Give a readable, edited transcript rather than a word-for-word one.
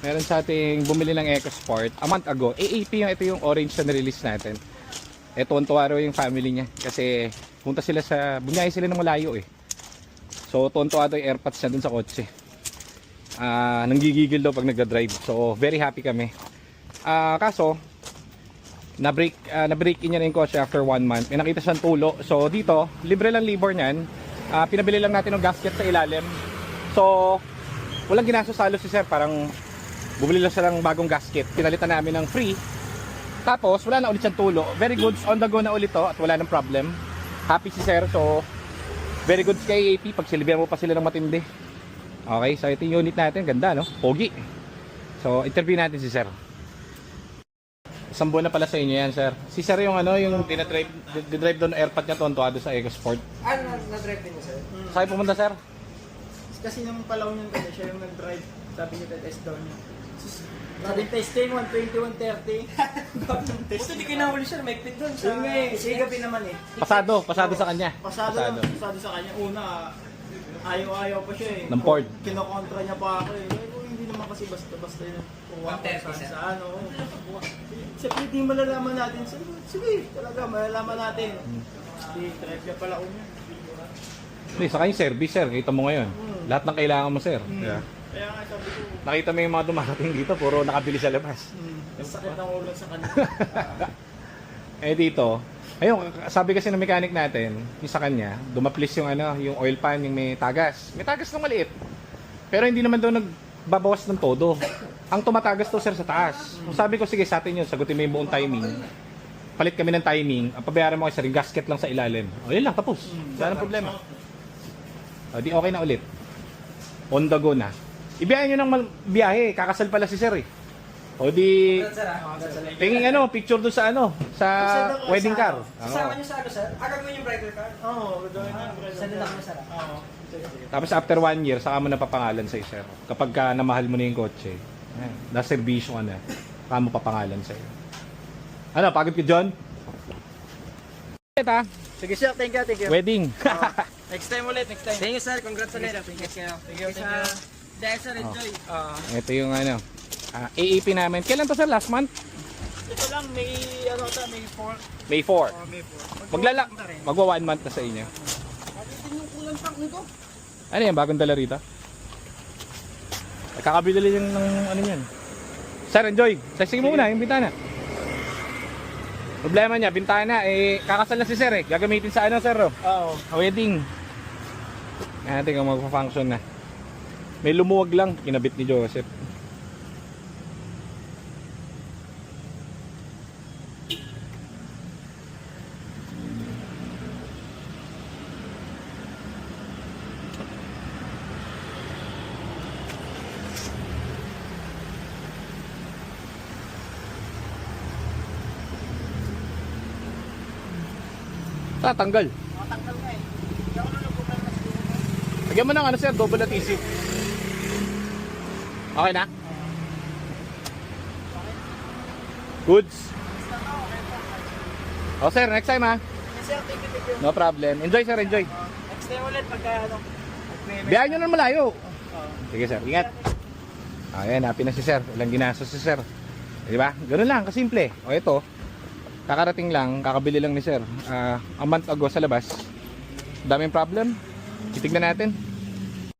Meron sa ating bumili ng EcoSport a month ago. AAP yung ito yung orange na release natin. Ito tuwa raw yung family niya kasi punta sila sa bunyay sila ng malayo eh. So tuwa daw yung airpods niya dun sa kotse. Nanggigigil daw pag nagda-drive. So very happy kami. Kaso na-break in niya na yung kotse after 1 month. May nakita siyang tulo. So dito, libre lang libor niyan. Pinabili lang natin ng gasket sa ilalim. So walang ginastos halos si sir. Parang bumili lang siya ng bagong gasket. Pinalitan namin ng free. Tapos wala na ulit siyang tulo. Very good, on the go na ulit to at wala nang problem. Happy si sir. So very good kay AP pag silbihan mo pa sila ng matindi. Okay, so ito yung unit natin. Ganda no? Pogi. So interview natin si sir. Isang buwan na pala sa inyo yan, sir. Si sir yung ano, yung dinadrive doon airpod niya tontuado sa EcoSport. Na-drive din niya, sir? Saan pumunta, sir? Kasi nung palaw niyan kasi siya yung nag-drive. Sabi niya test daw niya. Sabi testing 120, 130. Buto di kayo nahuli, sir. May pin doon. Yun nga eh, sigabi naman eh. Pasado sa kanya. Pasado sa kanya. Una, ayaw pa siya eh. Ng Ford. Kinokontra niya pa ako eh. Hindi naman kasi basta yun. Kuha ko sa ano. Siyempre, di malalaman natin. Sige, talaga, malalaman natin. Di, drive niya pala niya. Hindi, sa kanya service, sir. Kita mo ngayon. Lahat ng kailangan mo, sir. Yeah. Kaya nga sabi ko, Nakita mo yung mga dumarating dito, puro nakabili sa labas. sakit ang ulo sa kanila. Eh dito, ayun, sabi kasi ng mechanic natin, yung sa kanya, dumaplis yung ano, yung oil pan, yung may tagas. May tagas ng maliit. Pero hindi naman daw nagbabawas ng todo. Ang tumatagas to, sir, sa taas. Kung sabi ko, sige, sa atin yun, sagutin mo yung buong timing. Palit kami ng timing, ang pabayaran mo kasi gasket lang sa ilalim. O yun lang, tapos. Wala nang problema. O di okay na ulit. On the go na. Ibiyahin nyo ng biyahe, kakasal pala si sir eh. O di, tingin ano, picture doon sa ano, sa wedding car. Kasama niyo sa ano, sir? Gagawin yung bridal car? Oo, gagawin na. Sa lalaki na, sir? Oo. Tapos after 1 year, saka mo napapangalan sa sir. Kapag ka namahal mo na yung kotse, na-servisyo ka na, saka mo papangalan sa iyo. Ano, pagod ka, John? Sige sir, thank you. Wedding. Next time ulit, next time. Thank you, sir. Congrats ulit. Thank you. Dahil, sir, enjoy. Ito yung ano, AAP namin. Kailan to, sir? Last month? Ito lang, may ano ata, may 4. May 4. May 4. Magwa 1 month na sa inyo. Ito yung kulang tank nito. Ano yan? Bagong dala rito? Kakabili lang ng ano yan. Sir, enjoy. Sige muna, yung bintana. Problema niya, bintana, eh, kakasal na si sir eh. Gagamitin sa ano, sir? Oo. Wedding. Natin kung magpa-function na. May lumuwag lang, kinabit ni Joseph. Tatanggal. Matanggal nga eh. Hindi ako nalugubang na siguro. Lagyan mo ng ano, sir, double na TC. Okay na? Goods. Oh sir, next time ha. Yes sir, thank you. No problem. Enjoy sir, enjoy. Next time ulit pagka ano. Biyahin nyo na malayo. Sige sir, ingat. Ayan, happy na si sir. Walang ginastos si sir. Diba? Ganun lang, kasimple. O ito, kakarating lang, kakabili lang ni sir. A month ago sa labas. Daming problem. Titignan natin.